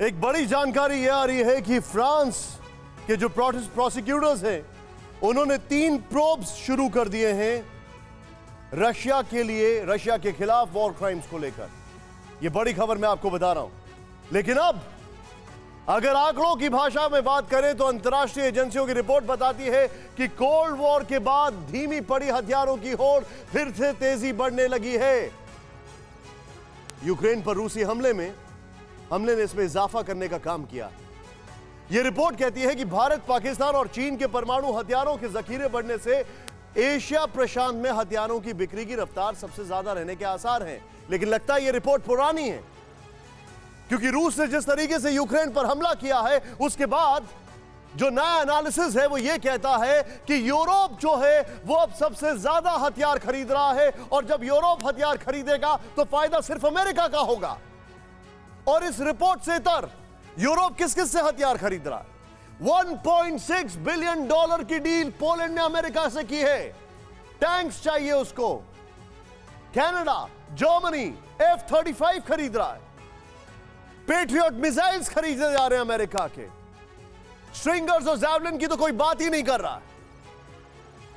एक बड़ी जानकारी यह आ रही है कि फ्रांस के जो प्रोसिक्यूटर्स हैं उन्होंने 3 प्रोब्स शुरू कर दिए हैं रशिया के लिए, रशिया के खिलाफ वॉर क्राइम्स को लेकर। यह बड़ी खबर मैं आपको बता रहा हूं। लेकिन अब अगर आंकड़ों की भाषा में बात करें तो अंतर्राष्ट्रीय एजेंसियों की रिपोर्ट बताती है कि कोल्ड वॉर के बाद धीमी पड़ी हथियारों की होड़ फिर से तेजी बढ़ने लगी है। यूक्रेन पर रूसी हमले ने इसमें इजाफा करने का काम किया। यह रिपोर्ट कहती है कि भारत, पाकिस्तान और चीन के परमाणु हथियारों के जखीरे बढ़ने से एशिया प्रशांत में हथियारों की बिक्री की रफ्तार सबसे ज्यादा रहने के आसार हैं। लेकिन लगता है यह रिपोर्ट पुरानी है, क्योंकि रूस ने जिस तरीके से यूक्रेन पर हमला किया है उसके बाद जो नया एनालिसिस है वो ये कहता है कि यूरोप जो है वो अब सबसे ज्यादा हथियार खरीद रहा है, और जब यूरोप हथियार खरीदेगा तो फायदा सिर्फ अमेरिका का होगा। और इस रिपोर्ट से इतर यूरोप किस किस से हथियार खरीद रहा है? 1.6 बिलियन डॉलर की डील पोलैंड ने अमेरिका से की है। टैंक्स चाहिए उसको। कनाडा, जर्मनी F-35 खरीद रहा है। पेट्रियट मिसाइल्स खरीदे जा रहे हैं अमेरिका के। स्ट्रिंगर्स और जैवलिन की तो कोई बात ही नहीं कर रहा है।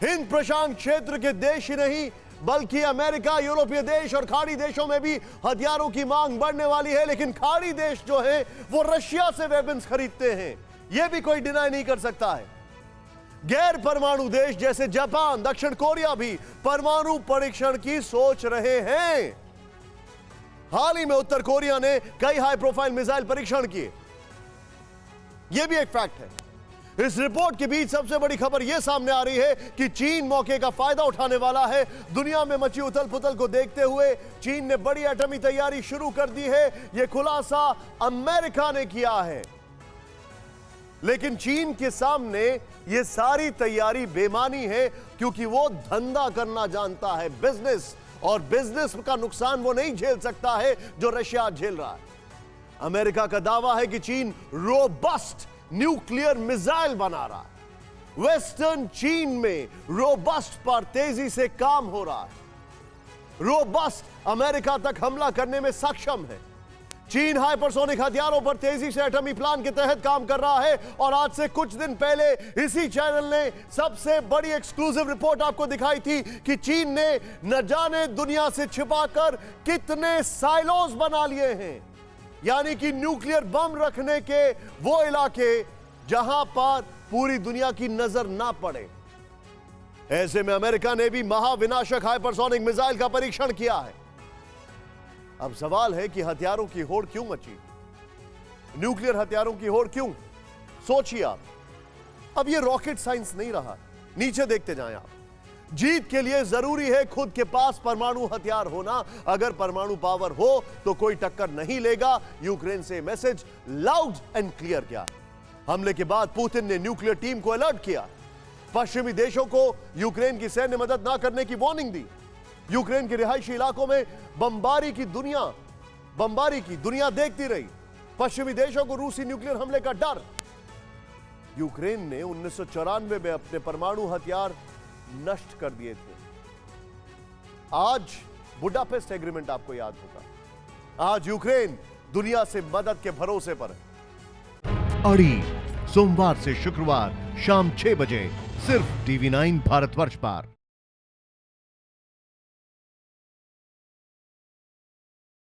हिंद प्रशांत क्षेत्र के देश ही नहीं बल्कि अमेरिका, यूरोपीय देश और खाड़ी देशों में भी हथियारों की मांग बढ़ने वाली है। लेकिन खाड़ी देश जो है वो रशिया से वेपन्स खरीदते हैं, यह भी कोई डिनाई नहीं कर सकता है। गैर परमाणु देश जैसे जापान, दक्षिण कोरिया भी परमाणु परीक्षण की सोच रहे हैं। हाल ही में उत्तर कोरिया ने कई हाई प्रोफाइल मिसाइल परीक्षण किए, यह भी एक फैक्ट है। इस रिपोर्ट के बीच सबसे बड़ी खबर यह सामने आ रही है कि चीन मौके का फायदा उठाने वाला है। दुनिया में मची उथल पुथल को देखते हुए चीन ने बड़ी एटमी तैयारी शुरू कर दी है। यह खुलासा अमेरिका ने किया है। लेकिन चीन के सामने यह सारी तैयारी बेमानी है, क्योंकि वो धंधा करना जानता है, बिजनेस, और बिजनेस का नुकसान वो नहीं झेल सकता है जो रशिया झेल रहा है। अमेरिका का दावा है कि चीन रोबस्ट न्यूक्लियर मिसाइल बना रहा है। वेस्टर्न चीन में रोबस्ट पर तेजी से काम हो रहा है। रोबस्ट अमेरिका तक हमला करने में सक्षम है। चीन हाइपरसोनिक हथियारों पर तेजी से एटमी प्लान के तहत काम कर रहा है। और आज से कुछ दिन पहले इसी चैनल ने सबसे बड़ी एक्सक्लूसिव रिपोर्ट आपको दिखाई थी कि चीन ने न जाने दुनिया से छिपाकर कितने साइलोज बना लिए हैं, यानी कि न्यूक्लियर बम रखने के वो इलाके जहां पर पूरी दुनिया की नजर ना पड़े। ऐसे में अमेरिका ने भी महाविनाशक हाइपरसोनिक मिसाइल का परीक्षण किया है। अब सवाल है कि हथियारों की होड़ क्यों मची? न्यूक्लियर हथियारों की होड़ क्यों? सोचिए आप। अब ये रॉकेट साइंस नहीं रहा, नीचे देखते जाएं आप। जीत के लिए जरूरी है खुद के पास परमाणु हथियार होना। अगर परमाणु पावर हो तो कोई टक्कर नहीं लेगा। यूक्रेन से मैसेज लाउड एंड क्लियर किया। हमले के बाद पुतिन ने न्यूक्लियर टीम को अलर्ट किया। पश्चिमी देशों को यूक्रेन की सैन्य मदद ना करने की वार्निंग दी। यूक्रेन के रिहायशी इलाकों में बमबारी की दुनिया देखती रही। पश्चिमी देशों को रूसी न्यूक्लियर हमले का डर। यूक्रेन ने 1994 में अपने परमाणु हथियार नष्ट कर दिए थे। आज बुडापेस्ट एग्रीमेंट आपको याद होगा। आज यूक्रेन दुनिया से मदद के भरोसे पर है। अड़ी सोमवार से शुक्रवार शाम 6 बजे सिर्फ TV9 भारतवर्ष पर।